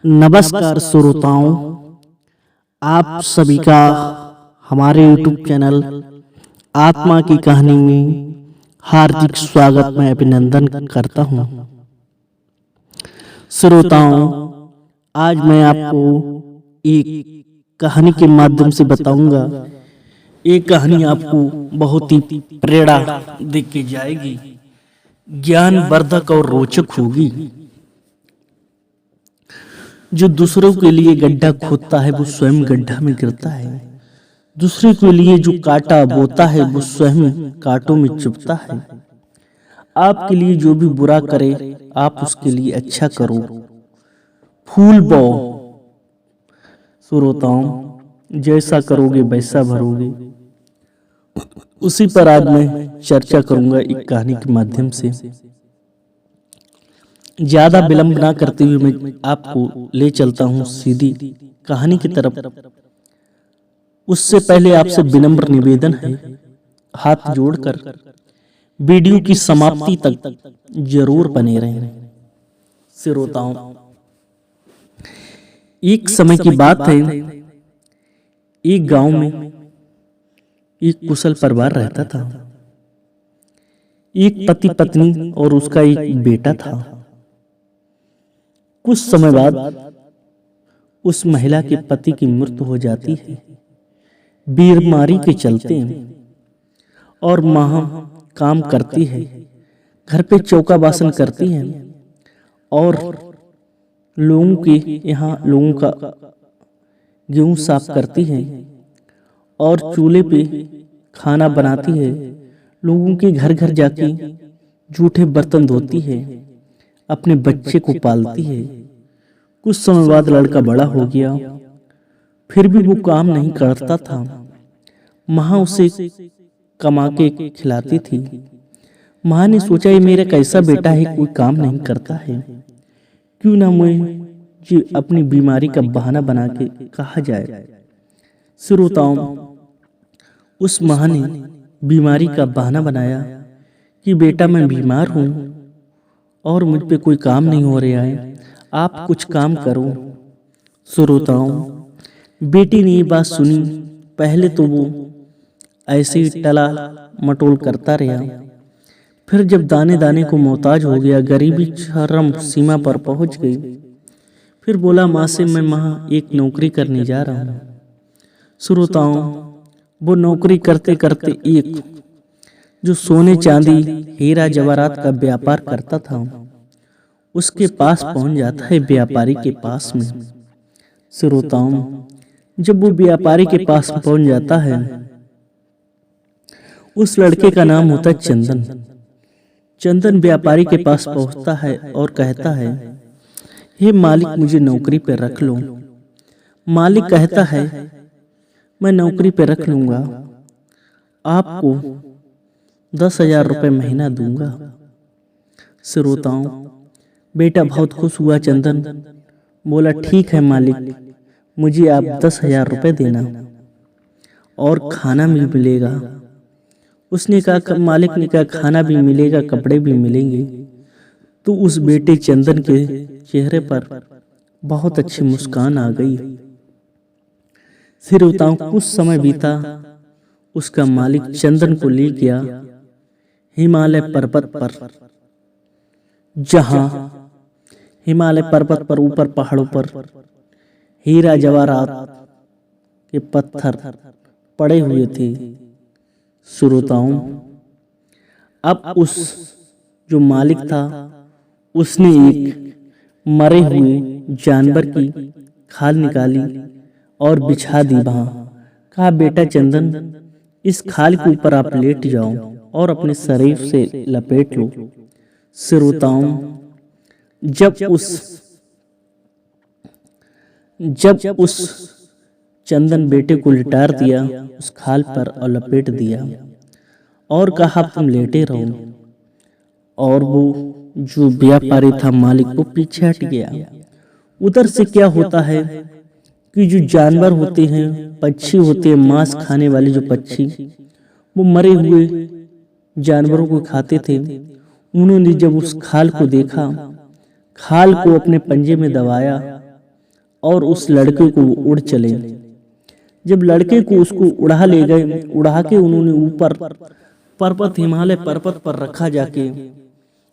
नमस्कार श्रोताओं, आप सभी का हमारे YouTube चैनल आत्मा की कहानी में हार्दिक स्वागत मैं अभिनंदन करता हूं। श्रोताओं, आज मैं आपको एक कहानी के माध्यम से बताऊंगा। ये कहानी आपको बहुत ही प्रेरणा देके जाएगी, ज्ञानवर्धक और रोचक होगी। जो दूसरों के लिए गड्ढा खोदता है वो स्वयं गड्ढा में गिरता है। दूसरे के लिए जो कांटा बोता है वो स्वयं कांटों में चुभता है। आपके लिए जो भी बुरा करे आप उसके लिए अच्छा करो। फूल बो। श्रोताओं, जैसा करोगे वैसा भरोगे। उसी पर आज मैं चर्चा करूंगा एक कहानी के माध्यम से। ज्यादा विलंब ना करते हुए मैं आपको ले चलता हूं सीधी कहानी की तरफ। उससे पहले आपसे विनम्र निवेदन है, हाथ जोड़कर वीडियो की समाप्ति तक जरूर बने रहें। श्रोताओं, एक समय की बात है, एक गांव में एक कुशल परिवार रहता था। एक पति पत्नी और उसका एक बेटा था। कुछ समय बाद उस महिला के पति की मृत्यु हो जाती है बीमारी के चलते, और मां काम करती है, घर पे चौका बासन करती है और लोगों के यहाँ लोगों का गेहूं साफ करती है और चूल्हे पे खाना बनाती है। लोगों के घर घर जाके जूठे बर्तन धोती है, अपने बच्चे को पालती है। कुछ समय बाद लड़का बड़ा हो गया, फिर भी वो काम नहीं करता था। मां उसे कमा के खिलाती थी। मां ने सोचा ये मेरा कैसा बेटा है, कोई काम नहीं करता है, क्यों ना मुझे अपनी बीमारी का बहाना बना के कहा जाए। श्रोताओं, उस मां ने बीमारी का बहाना बनाया कि बेटा मैं बीमार हूं और मुझ पे कोई काम नहीं हो रहा है, आप कुछ काम करो। श्रोताओं, बेटी ने ये बात सुनी। पहले तो वो ऐसे ही टला मटोल करता रहा, फिर जब दाने दाने को मोहताज हो गया, गरीबी चरम सीमा पर पहुंच गई, फिर बोला माँ से मैं माँ एक नौकरी करने जा रहा हूँ। श्रोताओं, वो नौकरी करते करते एक जो सोने चांदी हीरा जवाहरात का व्यापार करता था उसके पास पहुंच जाता है, व्यापारी के पास में। श्रोताओं, जब वो व्यापारी के पास पहुंच जाता है, उस लड़के का नाम होता है चंदन। चंदन व्यापारी के पास पहुंचता है और कहता है, हे मालिक मुझे नौकरी पर रख लो। मालिक कहता है मैं नौकरी पर रख लूंगा, आपको 10,000 रुपये महीना दूंगा। श्रोताओं, बेटा बहुत खुश हुआ। चंदन बोला ठीक है मालिक, मुझे आप 10,000 रुपये देना और खाना भी मिलेगा। उसने कहा, मालिक ने कहा खाना भी मिलेगा, कपड़े भी मिलेंगे। तो उस बेटे चंदन के चेहरे पर बहुत अच्छी मुस्कान आ गई। श्रोताओं, कुछ समय बीता, उसका मालिक चंदन को ले गया हिमालय पर्वत पर, जहां हिमालय पर्वत पर ऊपर पहाड़ों पर हीरा जवाहरात के पत्थर पड़े हुए थे। श्रोताओं, अब उस जो मालिक था उसने एक मरे हुए जानवर की खाल निकाली और बिछा दी वहां। कहा बेटा चंदन, इस खाल के ऊपर आप लेट जाओ और अपने शरीर से लपेट लो। श्रोताओं, जब उस चंदन बेटे को लिटार दिया उस खाल पर और लपेट दिया और कहा तुम लेटे रहो, और वो जो व्यापारी था मालिक वो पीछे हट गया। उधर से क्या होता है कि जो जानवर होते हैं, पक्षी होते हैं, मांस खाने वाले जो पक्षी, वो मरे हुए जानवरों को खाते थे। उन्होंने जब उस खाल को देखा, खाल को अपने पंजे में दबाया और उस लड़के को वो उड़ चले। जब लड़के को उसको उड़ा ले गए, उड़ा के उन्होंने ऊपर पर्वत, हिमालय पर्वत पर रखा जाके,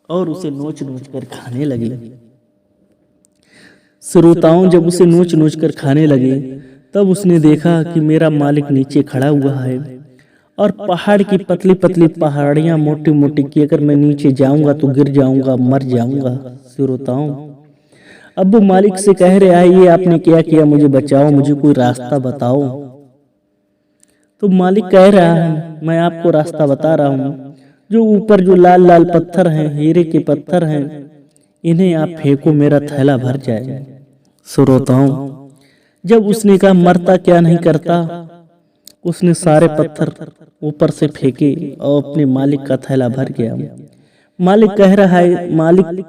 और उसे नोच नोच कर खाने लगे। श्रोताओं जब उसे नोच नोच कर खाने लगे, तब उसने देखा कि मेरा मालिक नीचे खड़ा हुआ है और पहाड़ की पतली पतली पहाड़ियां मोटी मोटी की, अगर मैं नीचे जाऊंगा तो गिर जाऊंगा, मर जाऊंगा। श्रोताओं अब वो मालिक से कह रहा है, ये आपने क्या किया, मुझे बचाओ, मुझे कोई रास्ता बताओ। तो मालिक कह रहा है, मैं आपको रास्ता बता रहा हूँ, जो ऊपर जो लाल लाल पत्थर हैं, हीरे के पत्थर हैं, इन्हें आप फेंको, मेरा थैला भर जाए। श्रोताओं जब उसने कहा मरता क्या नहीं करता, उसने सारे पत्थर ऊपर से फेंके और अपने मालिक का थैला भर गया। मालिक कह रहा है, मालिक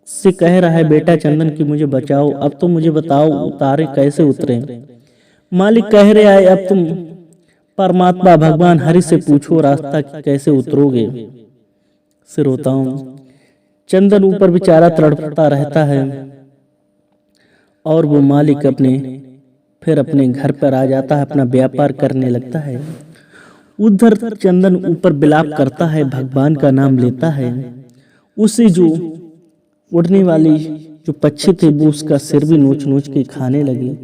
से कह रहा है, बेटा चंदन की मुझे बचाओ, अब तो मुझे बताओ उतारे कैसे उतरे। मालिक कह रहा है, अब तुम परमात्मा भगवान हरि से पूछो रास्ता कैसे उतरोगे। श्रोताओं चंदन ऊपर बेचारा तड़पता रहता है और वो मालिक फिर अपने घर पर आ जाता है, अपना व्यापार करने लगता है। उधर चंदन ऊपर विलाप करता है, भगवान का नाम लेता है। उसे जो उड़ने वाली जो पक्षी थे वो उसका सिर भी नोच नोच के खाने लगे।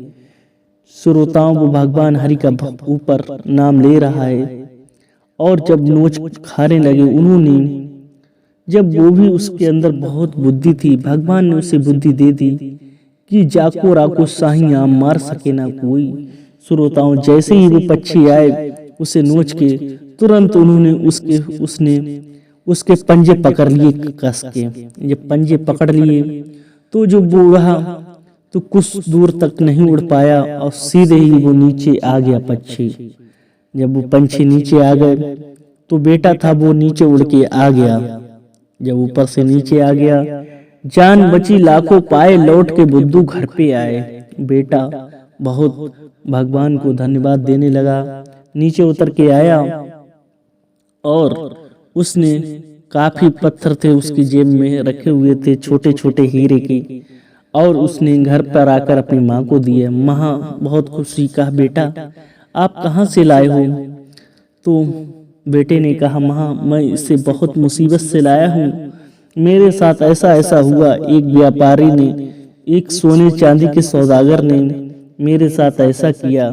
श्रोताओं वो भगवान हरि का ऊपर नाम ले रहा है, और जब नोच खाने लगे उन्होंने, जब वो भी उसके अंदर बहुत बुद्धि थी, भगवान ने उसे बुद्धि दे दी कि जाको राको साहिया मार सके ना कोई। श्रोताओं जैसे ही वो पक्षी आए उसे नोच के, तुरंत उन्होंने उसने उसके पंजे पकड़ लिए कस के। जब पंजे पकड़ लिए तो जो बूढ़ा तो कुछ दूर तक नहीं उड़ पाया और सीधे ही वो नीचे आ गया पक्षी। जब वो पंछी नीचे आ गए तो बेटा था वो नीचे उड़ के आ गया। जब ऊपर से नीचे आ गया, जान बची लाखों पाए, लौट के बुद्धू घर पे आए। बेटा बहुत भगवान को धन्यवाद देने लगा, नीचे उतर के आया और उसने काफी पत्थर थे उसकी जेब में रखे हुए थे, छोटे छोटे हीरे के, और उसने घर पर आकर अपनी माँ को दिए। माँ बहुत खुशी, कहा बेटा आप कहाँ से लाए हो? तो बेटे ने कहा, माँ मैं इसे बहुत मुसीबत से लाया हूँ, मेरे साथ ऐसा ऐसा हुआ, एक व्यापारी ने, एक सोने चांदी के सौदागर ने मेरे साथ ऐसा किया।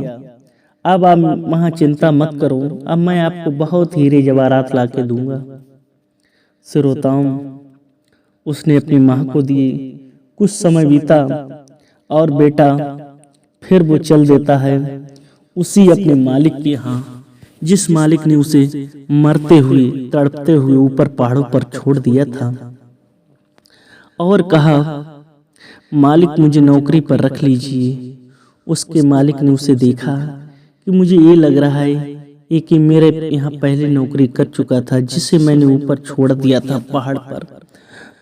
अब आप वहां चिंता मत करो, अब मैं आपको बहुत हीरे जवाहरात ला के दूंगा। श्रोताओं उसने अपनी माँ को दिए। कुछ समय बीता और बेटा फिर वो चल देता है उसी अपने मालिक के यहाँ, जिस मालिक ने उसे मरते हुए तड़पते हुए ऊपर पहाड़ों पर छोड़ दिया था, और कहा मालिक मुझे नौकरी पर रख लीजिए। उसके मालिक ने उसे देखा कि मुझे ये लग रहा है ये कि मेरे यहाँ पहले नौकरी कर चुका था, जिसे मैंने ऊपर छोड़ दिया था पहाड़ पर।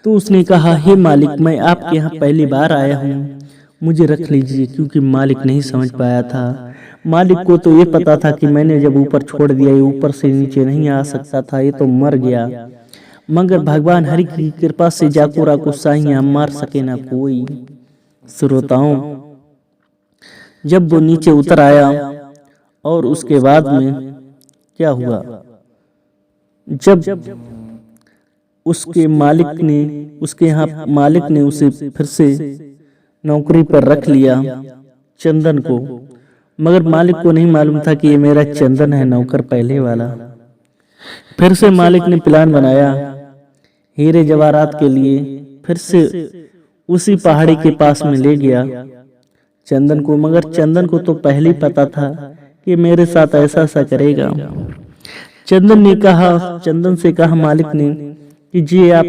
तो उसने कहा, हे मालिक मैं आपके यहाँ पहली बार आया हूँ, मुझे रख लीजिए। क्योंकि मालिक नहीं समझ पाया था, मालिक को तो ये पता था कि मैंने जब ऊपर छोड़ दिया ये ऊपर से नीचे नहीं आ सकता था, ये तो मर गया। मगर भगवान हरि की कृपा से जाको राको साहिया मार सके ना कोई। श्रोताओं जब वो नीचे उतर आया और उसके बाद में क्या हुआ, जब उसके मालिक ने, उसके यहाँ मालिक ने उसे फिर से नौकरी पर रख लिया, चंदन को। मगर मालिक को नहीं मालूम था कि ये मेरा चंदन है, नौकर पहले वाला। फिर से मालिक ने प्लान बनाया हीरे जवाहरात के लिए, फिर से उसी पहाड़ी के पास में ले गया चंदन को। मगर चंदन को तो पहले ही पता था कि मेरे साथ ऐसा ऐसा करेगा। चंदन से कहा मालिक ने कि जी आप,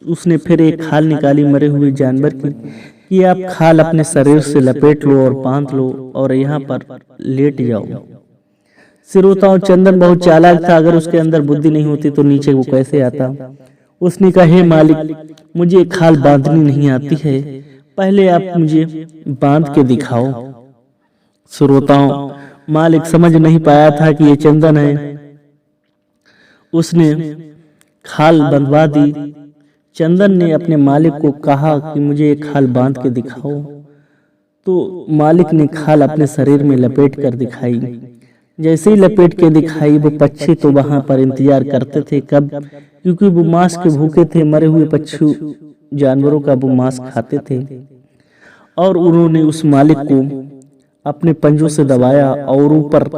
उसने फिर एक खाल निकाली मरे हुए जानवर की, कि आप खाल अपने शरीर से लपेट लो और बांध लो और यहाँ पर लेट जाओ। श्रोताओं चंदन बहुत चालाक था, अगर उसके अंदर बुद्धि नहीं होती तो नीचे वो कैसे आता। उसने कहा, हे मालिक मुझे खाल बांधनी नहीं आती है, पहले आप मुझे बांध के दिखाओ। श्रोताओं मालिक समझ नहीं पाया था कि ये चंदन है। उसने खाल बंधवा दी। चंदन ने अपने मालिक को कहा कि मुझे एक खाल बांध के दिखाओ। तो मालिक ने खाल अपने शरीर में लपेट कर दिखाई। जैसे ही लपेट के दिखाई, वो पक्षी तो वहां पर इंतजार करते थे कब, क्योंकि वो मांस के भूखे थे। मरे हुए पक्षी जानवरों का वो मांस खाते थे। और उन्होंने उस मालिक को अपने पंजों से दबाया और ऊपर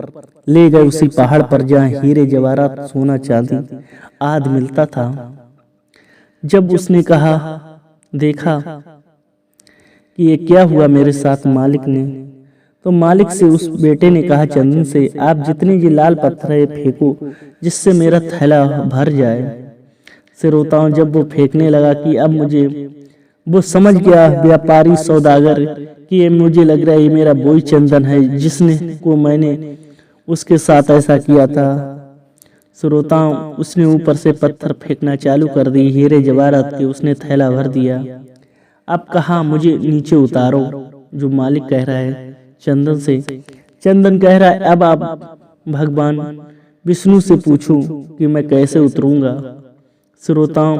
ले गए उसी पहाड़ पर जहाँ हीरे जवाहरात सोना चांदी आदि मिलता था। जब उसने कहा, देखा कि ये क्या हुआ मेरे साथ मालिक ने, तो मालिक से उस बेटे ने कहा चंदन से, आप जितने ये लाल पत्थर फेंको जिससे मेरा थैला भर जाए। सिरोताओं जब वो फेंकने लगा कि अब मुझे, वो समझ गया व्यापारी सौदागर कि ये मुझे लग रहा है ये मेरा वही चंदन है जिसने को मैंने उसके साथ ऐसा किया था। श्रोताओं, उसने ऊपर से पत्थर फेंकना चालू कर दी। हीरे जवाहरात के उसने थैला भर दिया। अब कहा मुझे नीचे उतारो, जो मालिक कह रहा है चंदन से। चंदन कह रहा है अब आप भगवान विष्णु से पूछो कि मैं कैसे उतरूंगा। श्रोताओं,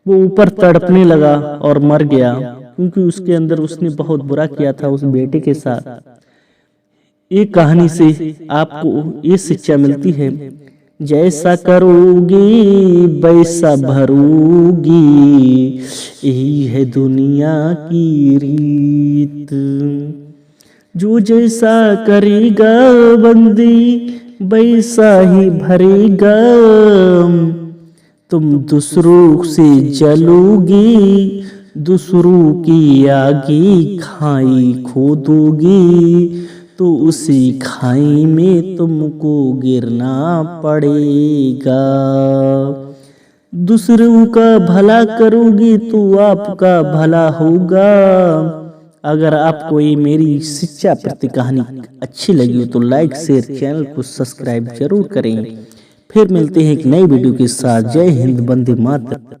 वो ऊपर तड़पने लगा और मर गया, क्योंकि उसके अंदर उसने बहुत बुरा किया था उस बेटे के साथ। एक कहानी से आपको ये शिक्षा मिलती है, जैसा करोगी वैसा भरोगी, यही है दुनिया की रीत। जो जैसा करेगा बंदी वैसा ही भरेगा। तुम दूसरों से जलोगी, दूसरों की आगे खाई खोदोगी, तो उसी खाई में तुमको गिरना पड़ेगा। दूसरों का भला करोगी तो आपका भला होगा। अगर आपको ये मेरी शिक्षा प्रति कहानी अच्छी लगी हो तो लाइक शेयर, चैनल को सब्सक्राइब जरूर करें। फिर मिलते हैं एक नई वीडियो के साथ। जय हिंद, वंदे मातरम।